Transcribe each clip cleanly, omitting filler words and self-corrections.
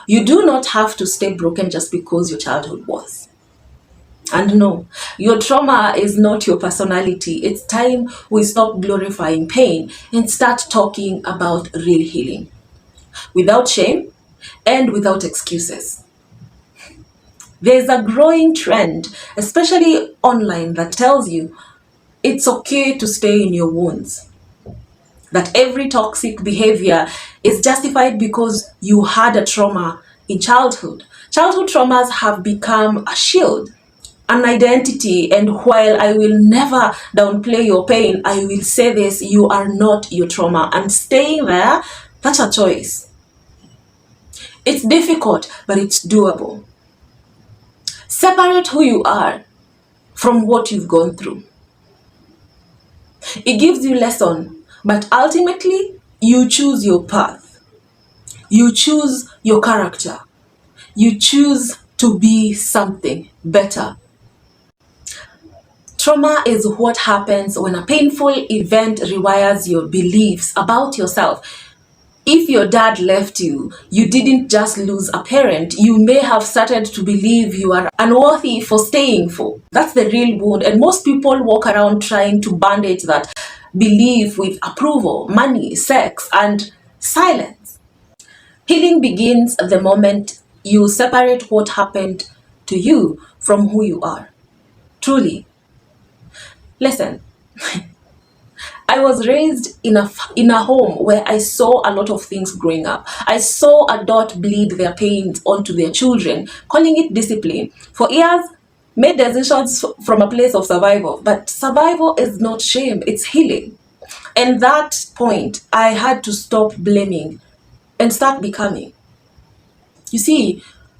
You do not have to stay broken just because your childhood was. And no, your trauma is not your personality. It's time we stop glorifying pain and start talking about real healing without shame and without excuses. There's a growing trend, especially online, that tells you it's okay to stay in your wounds, that every toxic behavior is justified because you had a trauma in childhood. Childhood traumas have become a shield, an identity, and while I will never downplay your pain, I will say this: you are not your trauma, and staying there, that's a choice. It's difficult, but it's doable. Separate who you are from what you've gone through. It gives you lesson, but ultimately you choose your path. You choose your character. You choose to be something better. Trauma is what happens when a painful event rewires your beliefs about yourself. If your dad left you, you didn't just lose a parent. You may have started to believe you are unworthy for staying for. That's the real wound. And most people walk around trying to bandage that belief with approval, money, sex, and silence. Healing begins the moment you separate what happened to you from who you are. Truly. Listen. I was raised in a home where I saw a lot of things growing up. I saw adults bleed their pains onto their children, calling it discipline. For years, made decisions from a place of survival. But survival is not shame, it's healing. And that point, I had to stop blaming and start becoming.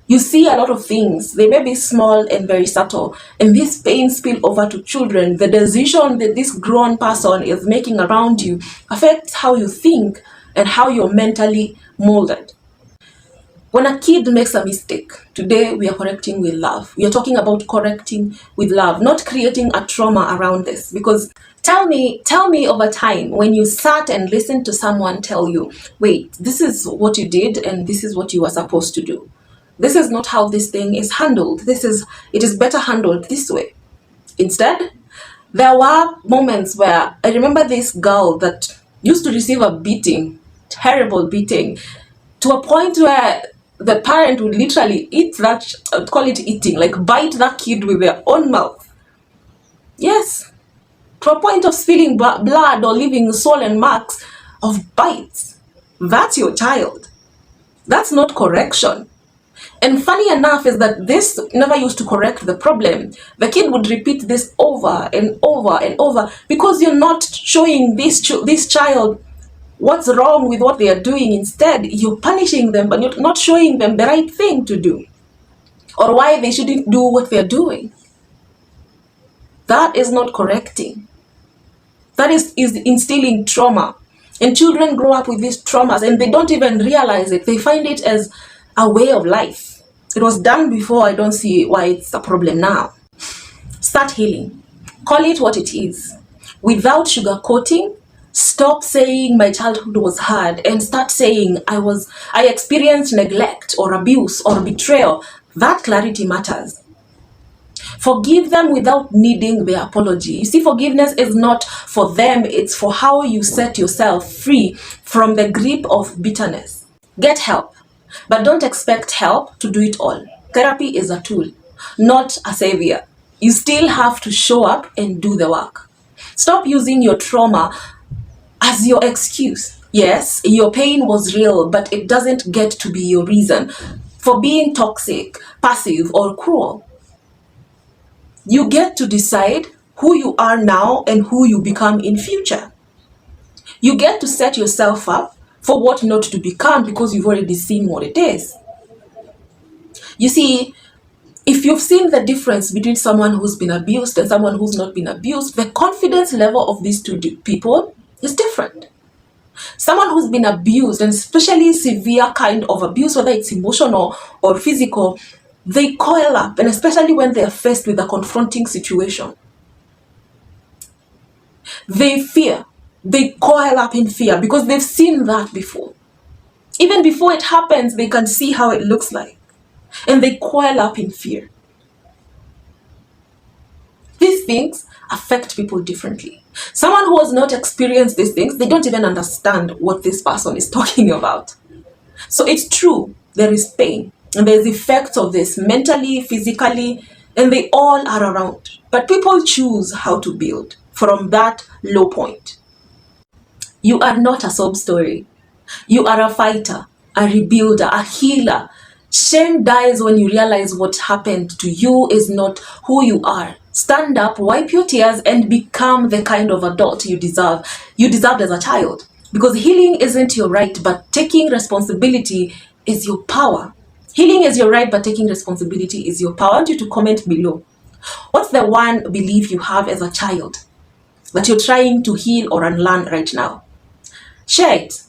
You see a lot of things. They may be small and very subtle, and this pain spill over to children. The decision that this grown person is making around you affects how you think and how you're mentally molded. When a kid makes a mistake, today we are correcting with love. We are talking about correcting with love, not creating a trauma around this. Because tell me over time, when you sat and listened to someone tell you, wait, this is what you did and this is what you were supposed to do. This is not how this thing is handled. It is better handled this way. Instead, there were moments where I remember this girl that used to receive a beating, terrible beating, to a point where the parent would literally eat that, call it eating, like bite that kid with their own mouth. Yes, to a point of spilling blood or leaving swollen marks of bites. That's your child. That's not correction. And funny enough is that this never used to correct the problem. The kid would repeat this over and over and over because you're not showing this child what's wrong with what they are doing. Instead, you're punishing them, but you're not showing them the right thing to do or why they shouldn't do what they're doing. That is not correcting. That is instilling trauma. And children grow up with these traumas and they don't even realize it. They find it as a way of life. It was done before. I don't see why it's a problem now. Start healing. Call it what it is. Without sugarcoating, stop saying my childhood was hard and start saying I experienced neglect or abuse or betrayal. That clarity matters. Forgive them without needing their apology. You see, forgiveness is not for them, it's for how you set yourself free from the grip of bitterness. Get help, but don't expect help to do it all. Therapy is a tool, not a savior. You still have to show up and do the work. Stop using your trauma as your excuse. Yes, your pain was real, but it doesn't get to be your reason for being toxic, passive, or cruel. You get to decide who you are now and who you become in future. You get to set yourself up for what not to become because you've already seen what it is. You see, if you've seen the difference between someone who's been abused and someone who's not been abused, the confidence level of these two people is different. Someone who's been abused, and especially severe kind of abuse, whether it's emotional or physical, they coil up, and especially when they're faced with a confronting situation. They fear. They coil up in fear because they've seen that before. Even before it happens, they can see how it looks like, and they coil up in fear. These things affect people differently. Someone who has not experienced these things, they don't even understand what this person is talking about. So it's true, there is pain, and there's effects of this mentally, physically, and they all are around. But people choose how to build from that low point. You are not a sob story. You are a fighter, a rebuilder, a healer. Shame dies when you realize what happened to you is not who you are. Stand up, wipe your tears, and become the kind of adult you deserve. You deserved as a child. Because healing isn't your right, but taking responsibility is your power. Healing is your right, but taking responsibility is your power. I want you to comment below. What's the one belief you have as a child that you're trying to heal or unlearn right now? Share it.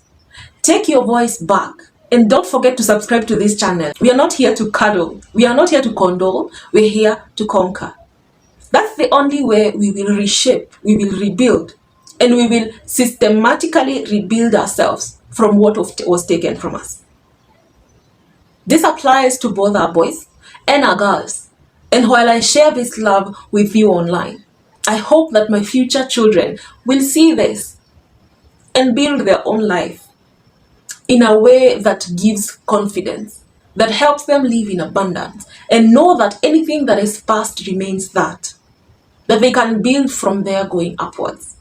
Take your voice back. And don't forget to subscribe to this channel. We are not here to cuddle. We are not here to condole. We're here to conquer. That's the only way we will reshape, we will rebuild, and we will systematically rebuild ourselves from what was taken from us. This applies to both our boys and our girls. And while I share this love with you online, I hope that my future children will see this and build their own life in a way that gives confidence, that helps them live in abundance, and know that anything that is past remains that they can build from there going upwards.